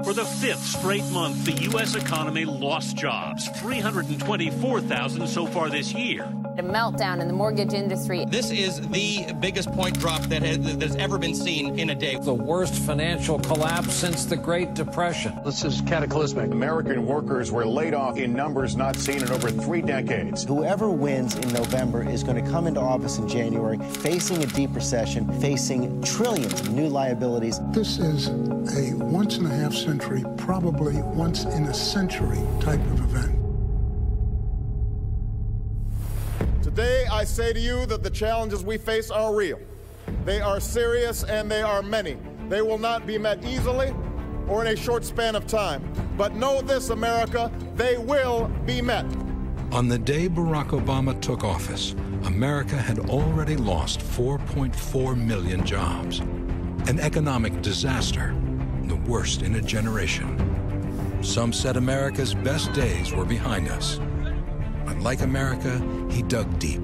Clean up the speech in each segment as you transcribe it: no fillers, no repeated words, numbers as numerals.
For the fifth straight month, the U.S. economy lost jobs, 324,000 so far this year. A meltdown in the mortgage industry. This is the biggest point drop that has ever been seen in a day. The worst financial collapse since the Great Depression. This is cataclysmic. American workers were laid off in numbers not seen in over 3 decades. Whoever wins in November is going to come into office in January facing a deep recession, facing trillions of new liabilities. This is a once-in-a-half century, probably once-in-a-century type of event. Today, I say to you that the challenges we face are real. They are serious and they are many. They will not be met easily or in a short span of time. But know this, America, they will be met. On the day Barack Obama took office, America had already lost 4.4 million jobs. An economic disaster, the worst in a generation. Some said America's best days were behind us. But like America, he dug deep,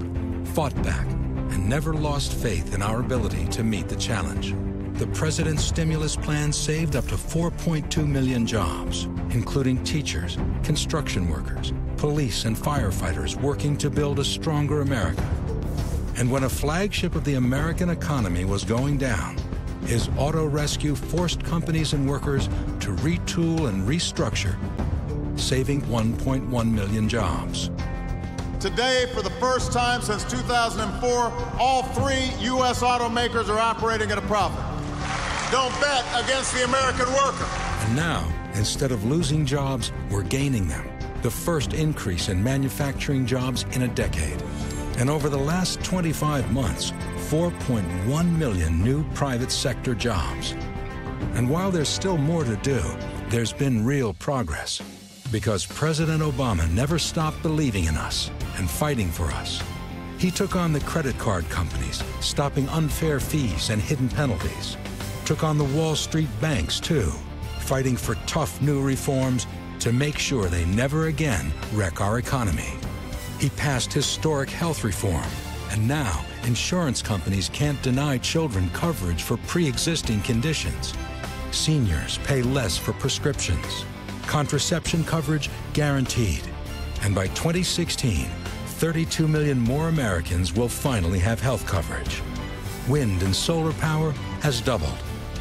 fought back, and never lost faith in our ability to meet the challenge. The president's stimulus plan saved up to 4.2 million jobs, including teachers, construction workers, police and firefighters working to build a stronger America. And when a flagship of the American economy was going down, his auto rescue forced companies and workers to retool and restructure, saving 1.1 million jobs. Today, for the first time since 2004, all 3 U.S. automakers are operating at a profit. Don't bet against the American worker. And now, instead of losing jobs, we're gaining them. The first increase in manufacturing jobs in a decade. And over the last 25 months, 4.1 million new private sector jobs. And while there's still more to do, there's been real progress. Because President Obama never stopped believing in us and fighting for us. He took on the credit card companies, stopping unfair fees and hidden penalties. Took on the Wall Street banks, too, fighting for tough new reforms to make sure they never again wreck our economy. He passed historic health reform, and now insurance companies can't deny children coverage for pre-existing conditions. Seniors pay less for prescriptions. Contraception coverage guaranteed. And by 2016, 32 million more Americans will finally have health coverage. Wind and solar power has doubled,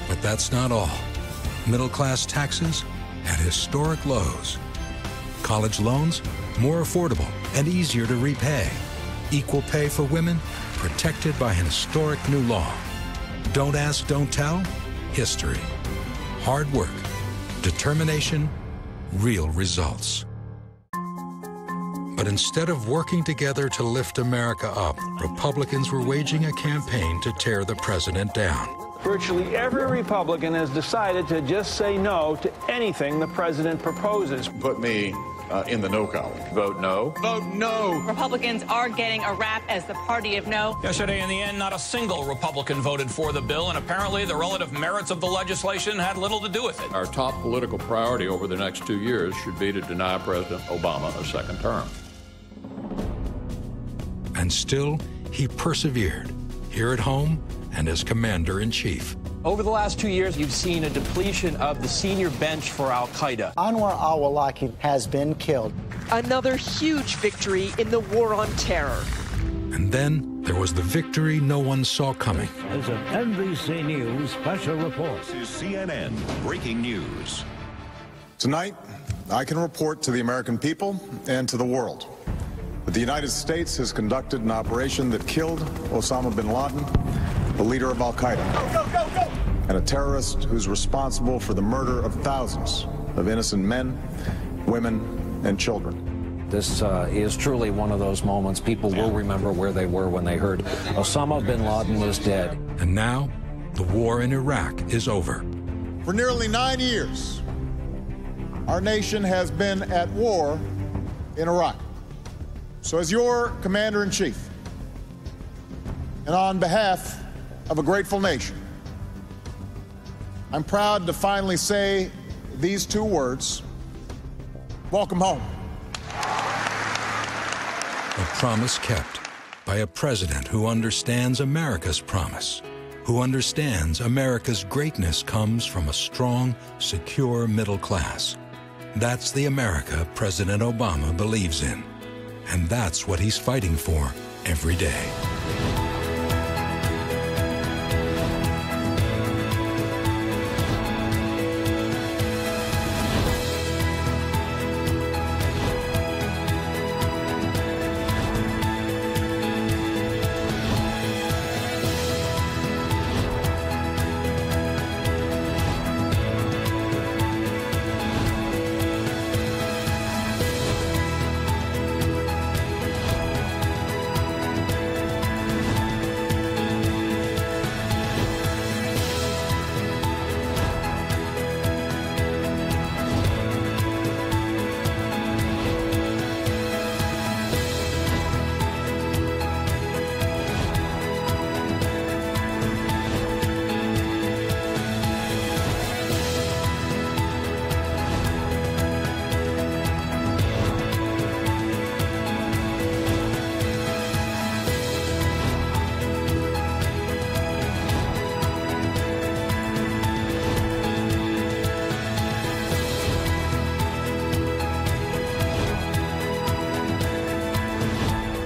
but that's not all. Middle-class taxes at historic lows. College loans more affordable and easier to repay. Equal pay for women protected by an historic new law. Don't ask, don't tell. History. Hard work. Determination. Real results. But instead of working together to lift America up, Republicans were waging a campaign to tear the president down. Virtually every Republican has decided to just say no to anything the president proposes. Put me in the no column. Vote no. Vote no. Republicans are getting a rap as the party of no. Yesterday, in the end, not a single Republican voted for the bill, and apparently the relative merits of the legislation had little to do with it. Our top political priority over the next 2 years should be to deny President Obama a second term. And still, he persevered, here at home and as commander-in-chief. Over the last 2 years, you've seen a depletion of the senior bench for al-Qaeda. Anwar al-Awlaki has been killed. Another huge victory in the war on terror. And then there was the victory no one saw coming. As an NBC News special report. This is CNN Breaking News. Tonight, I can report to the American people and to the world that the United States has conducted an operation that killed Osama bin Laden, the leader of al-Qaeda, and a terrorist who's responsible for the murder of thousands of innocent men, women, and children. This is truly one of those moments people will remember where they were when they heard Osama bin Laden is dead. And now, the war in Iraq is over. For nearly 9 years, our nation has been at war in Iraq. So as your commander-in-chief, and on behalf of a grateful nation, I'm proud to finally say these 2 words: welcome home. A promise kept by a president who understands America's promise. who understands America's greatness comes from a strong, secure middle class. That's the America President Obama believes in. And that's what he's fighting for every day.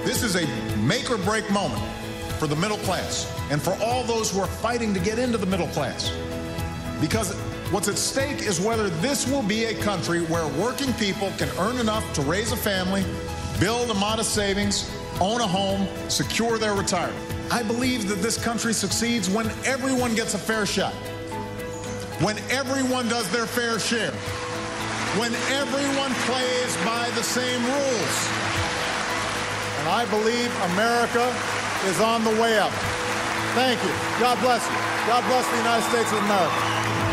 This is a make-or-break moment for the middle class and for all those who are fighting to get into the middle class. Because what's at stake is whether this will be a country where working people can earn enough to raise a family, build a modest savings, own a home, secure their retirement. I believe that this country succeeds when everyone gets a fair shot, when everyone does their fair share, when everyone plays by the same rules. And I believe America is on the way up. Thank you. God bless you. God bless the United States of America.